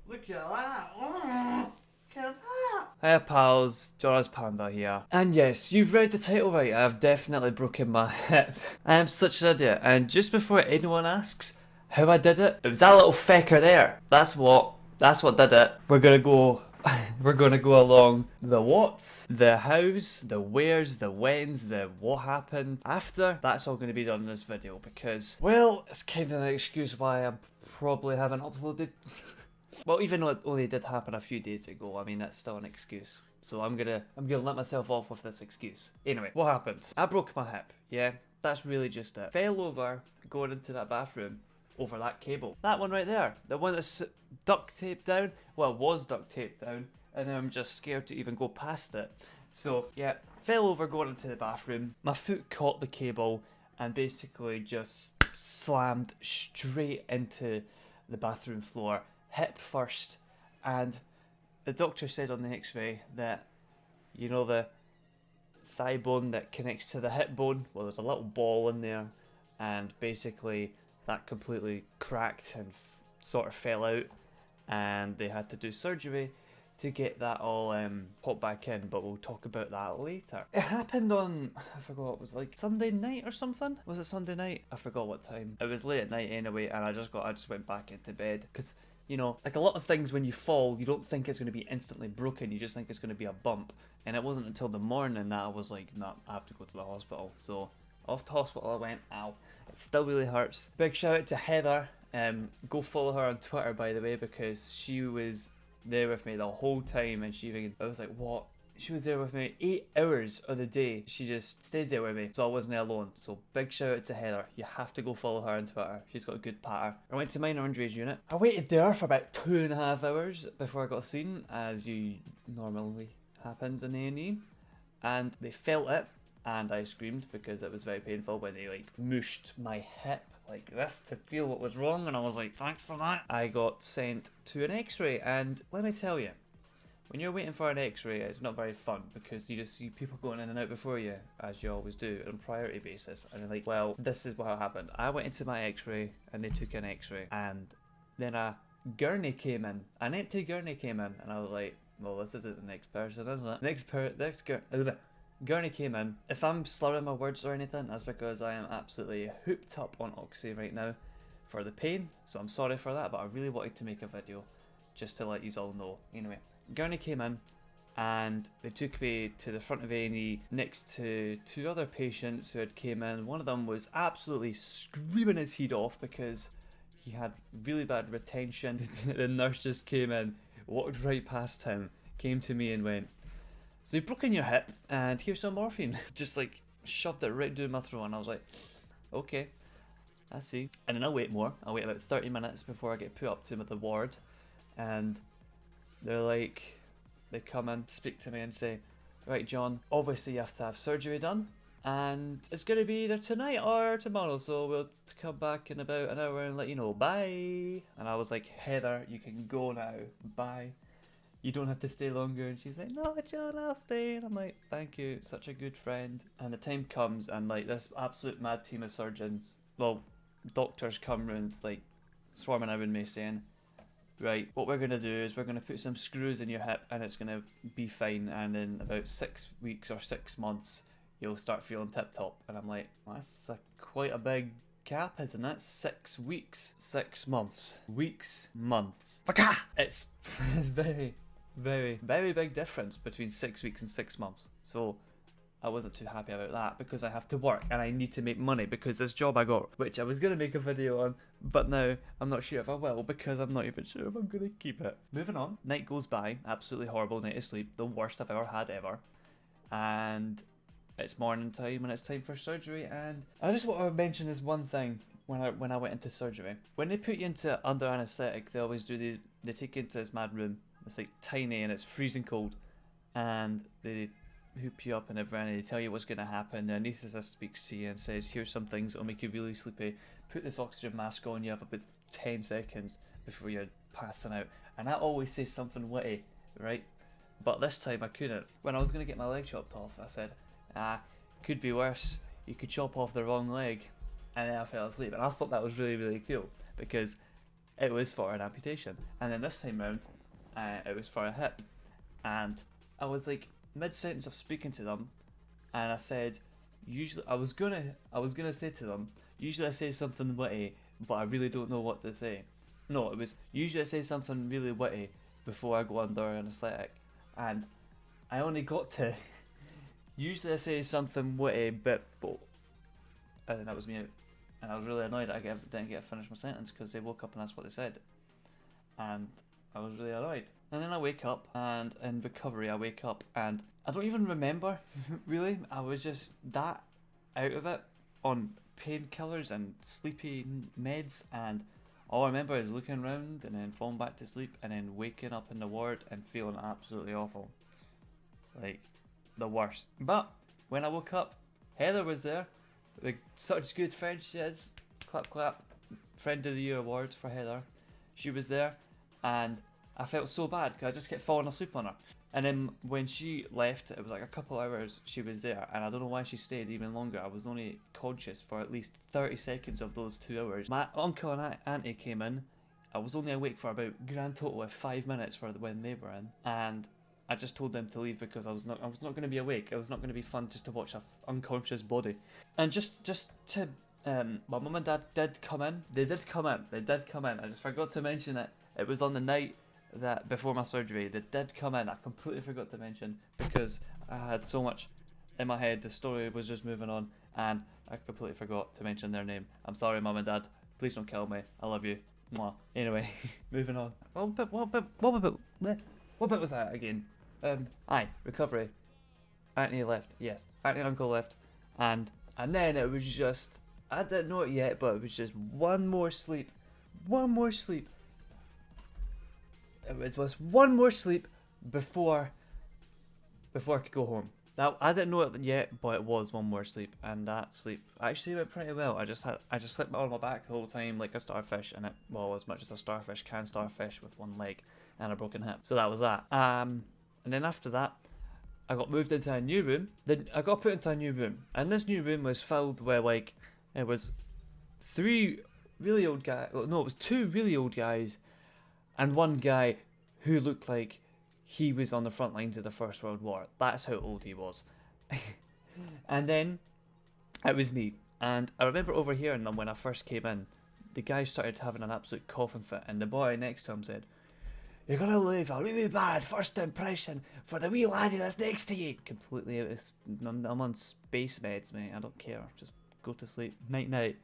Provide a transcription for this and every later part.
Look at that. Look at that. Hey pals, Jonas Panda here. And yes, you've read the title right, I've definitely broken my hip. I am such an idiot, and just before anyone asks how I did it, it was that little fecker there. That's what did it. We're gonna go along the whats, the hows, the wheres, the whens, the what happened after. That's all gonna be done in this video because, well, it's kind of an excuse why I probably haven't uploaded. Well, even though it only did happen a few days ago, I mean, that's still an excuse. So I'm gonna let myself off with this excuse. Anyway, what happened? I broke my hip, yeah? That's really just it. Fell over going into that bathroom over that cable. That one right there. The one that's duct taped down. Well, it was duct taped down. And I'm just scared to even go past it. So, yeah, fell over going into the bathroom. My foot caught the cable and basically just slammed straight into the bathroom floor. Hip first, and the doctor said on the x-ray that, you know, the thigh bone that connects to the hip bone, well, there's a little ball in there, and basically that completely cracked and sort of fell out, and they had to do surgery to get that all popped back in, but we'll talk about that later. It happened on, I forgot, it was like Sunday night or something? Was it Sunday night? I forgot what time. It was late at night anyway, and I just went back into bed, because, you know, like a lot of things when you fall, you don't think it's going to be instantly broken, you just think it's going to be a bump. And it wasn't until the morning that I was like, nah, I have to go to the hospital. So, off to hospital I went, ow. It still really hurts. Big shout out to Heather. Go follow her on Twitter, by the way, because she was there with me the whole time, and I was like, what? She was there with me 8 hours of the day. She just stayed there with me, so I wasn't alone. So big shout out to Heather. You have to go follow her on Twitter. She's got a good patter. I went to minor injuries unit. I waited there for about 2.5 hours before I got seen, as you normally happens in A&E. And they felt it, and I screamed because it was very painful when they like mooshed my hip like this to feel what was wrong, and I was like, thanks for that. I got sent to an x-ray, and let me tell you, when you're waiting for an x-ray, it's not very fun because you just see people going in and out before you, as you always do, on a priority basis. And they're like, well, this is what happened. I went into my x-ray and they took an x-ray, and then a gurney came in. An empty gurney came in, and I was like, well, this isn't the next person, is it? Gurney came in. If I'm slurring my words or anything, that's because I am absolutely hooped up on Oxy right now for the pain. So I'm sorry for that, but I really wanted to make a video just to let you all know. Anyway. Gurney came in and they took me to the front of A&E next to 2 other patients who had came in. One of them was absolutely screaming his head off because he had really bad retention. The nurse just came in, walked right past him, came to me and went, so you've broken your hip and here's some morphine. Just like shoved it right down my throat, and I was like, okay, I see. And then I'll wait more. I'll wait about 30 minutes before I get put up to the ward, and they're like, they come in, speak to me and say, right John, obviously you have to have surgery done and it's going to be either tonight or tomorrow, so we'll come back in about an hour and let you know, bye. And I was like, Heather, you can go now, bye. You don't have to stay longer. And she's like, no John, I'll stay. And I'm like, thank you, such a good friend. And the time comes and like this absolute mad team of surgeons, well, doctors come round like swarming around me saying, right, what we're going to do is we're going to put some screws in your hip and it's going to be fine, and in about 6 weeks or 6 months you'll start feeling tip top. And I'm like, well, that's quite a big gap, isn't it? 6 weeks, 6 months, weeks, months. It's very, very, very big difference between 6 weeks and 6 months. So I wasn't too happy about that because I have to work and I need to make money because this job I got, which I was going to make a video on, but now I'm not sure if I will because I'm not even sure if I'm going to keep it. Moving on, night goes by, absolutely horrible night of sleep, the worst I've ever had ever. And it's morning time and it's time for surgery, and I just want to mention this one thing when I went into surgery. When they put you into under anaesthetic, they always do these, they take you into this mad room, it's like tiny and it's freezing cold, and they hoop you up and everything, and they tell you what's going to happen. The anaesthetist speaks to you and says, here's some things that'll make you really sleepy, put this oxygen mask on, you have about 10 seconds before you're passing out. And I always say something witty, right? But this time I couldn't. When I was going to get my leg chopped off, I said, could be worse, you could chop off the wrong leg. And then I fell asleep, and I thought that was really, really cool because it was for an amputation. And then this time round, it was for a hip. And I was like mid-sentence of speaking to them, and I said, usually I was gonna say to them, usually I say something witty, but I really don't know what to say. No, it was usually I say something really witty before I go under anaesthetic, and I only got to usually I say something witty, but and then that was me out, and I was really annoyed that I didn't get to finish my sentence because they woke up and that's what they said, and I was really annoyed. And then I wake up, and in recovery I wake up and I don't even remember really. I was just that out of it on painkillers and sleepy meds, and all I remember is looking around and then falling back to sleep and then waking up in the ward and feeling absolutely awful. Like, the worst. But when I woke up, Heather was there. Like, such good friend she is. Clap clap. Friend of the Year award for Heather. She was there, and I felt so bad because I just kept falling asleep on her. And then when she left, it was like a couple hours she was there, and I don't know why she stayed even longer. I was only conscious for at least 30 seconds of those 2 hours. My uncle and auntie came in. I was only awake for about grand total of 5 minutes for when they were in, and I just told them to leave because I was not going to be awake. It was not going to be fun just to watch a unconscious body. And just to my mum and dad did come in. They did come in. I just forgot to mention it. It was on the night that before my surgery. They did come in. I completely forgot to mention because I had so much in my head. The story was just moving on, and I completely forgot to mention their name. I'm sorry, mum and dad. Please don't kill me. I love you. Mwah. Anyway, moving on. What bit was that again? Recovery. Auntie left. Yes, auntie and uncle left, and then it was just, I didn't know it yet, but it was just one more sleep. It was just one more sleep before I could go home. That I didn't know it yet, but it was one more sleep, and that sleep actually went pretty well. I just slept on my back the whole time like a starfish, and as much as a starfish can starfish with one leg and a broken hip. So that was that. And then after that, I got moved into a new room. Then I got put into a new room, and this new room was filled with it was 3 really old guys. Well, no, it was 2 really old guys, and one guy who looked like he was on the front lines of the First World War. That's how old he was. And then it was me, and I remember overhearing them when I first came in. The guy started having an absolute coughing fit, and the boy next to him said, "You're gonna leave a really bad first impression for the wee laddie that's next to you." Completely out of I'm on space meds, mate. I don't care. Just go to sleep. Night night.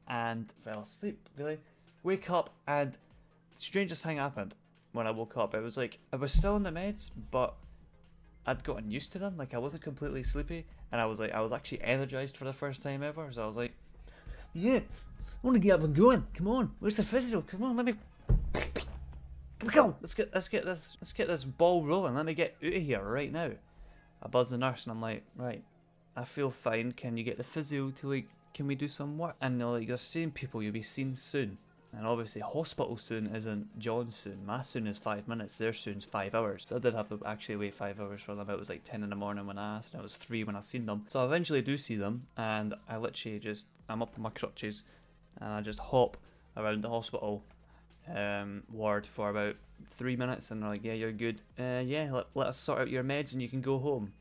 And fell asleep, really. Wake up, and the strangest thing happened when I woke up. It was like, I was still on the meds, but I'd gotten used to them. Like, I wasn't completely sleepy, and I was actually energized for the first time ever. So I was like, yeah, I want to get up and going. Come on, where's the physio? Come on, let me go. Let's get this ball rolling. Let me get out of here right now. I buzz the nurse, and I'm like, right, I feel fine. Can you get the physio to can we do some work? And they're like, you're seeing people, you'll be seen soon. And obviously hospital soon isn't John's soon. My soon is 5 minutes, their soon's 5 hours. So I did have to actually wait 5 hours for them. It was like 10 in the morning when I asked, and it was 3 when I seen them. So I eventually do see them, and I literally I'm up on my crutches, and I just hop around the hospital ward for about 3 minutes, and they're like, yeah, you're good. Let us sort out your meds and you can go home.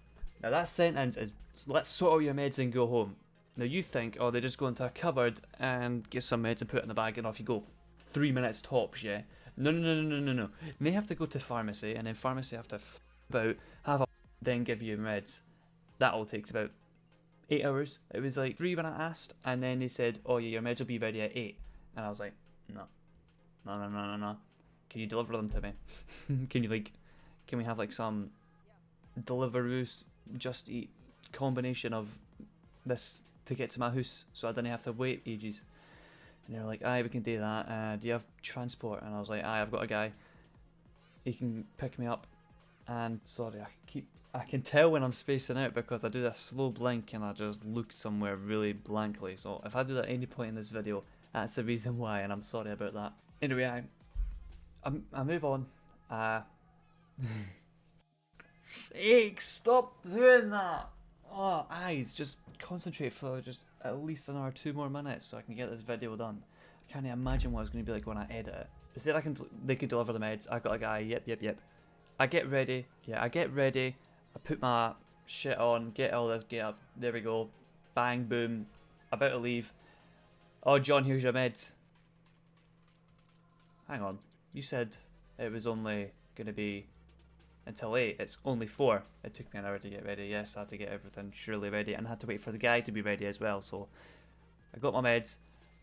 Now that sentence is, let's sort out your meds and go home. Now you think, oh, they just go into a cupboard and get some meds and put it in the bag and off you go. 3 minutes tops, yeah? No. They have to go to pharmacy, and then pharmacy have to then give you meds. That all takes about 8 hours. It was like 3 when I asked, and then they said, oh yeah, your meds will be ready at 8. And I was like, no. Can you deliver them to me? Can we have some Deliveroo Just Eat combination of this to get to my house, so I didn't have to wait ages? And they're like, aye, we can do that. Do you have transport? And I was like, aye, I've got a guy. He can pick me up. And sorry, I can tell when I'm spacing out because I do this slow blink and I just look somewhere really blankly. So if I do that at any point in this video, that's the reason why, and I'm sorry about that. Anyway, I move on. Sake, stop doing that! Oh, eyes, just concentrate for just at least another 2 more minutes so I can get this video done. I can't imagine what it's going to be like when I edit it. They said they could deliver the meds. I got a guy, yep. I get ready, I put my shit on, get all this, get up, there we go. Bang, boom, about to leave. Oh, John, here's your meds. Hang on, you said it was only going to be until 8, it's only 4. It took me an hour to get ready, yes, I had to get everything surely ready, and I had to wait for the guy to be ready as well, so I got my meds,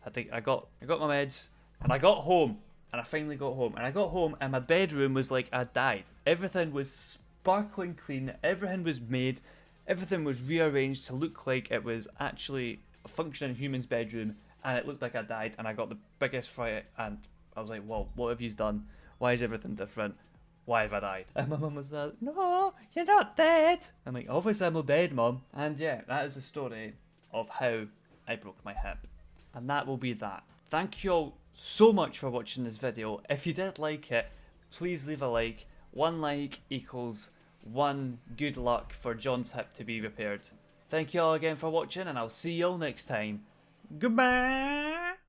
I got my meds, and I got home, and I finally got home, and I got home, and my bedroom was like I died. Everything was sparkling clean, everything was made, everything was rearranged to look like it was actually a functioning human's bedroom, and it looked like I died, and I got the biggest fright, and I was like, whoa, what have you done? Why is everything different? Why have I died? And my mum was like, no, you're not dead. I'm like, obviously I'm not dead, mum. And yeah, that is the story of how I broke my hip. And that will be that. Thank you all so much for watching this video. If you did like it, please leave a like. 1 like equals 1 good luck for John's hip to be repaired. Thank you all again for watching, and I'll see you all next time. Goodbye!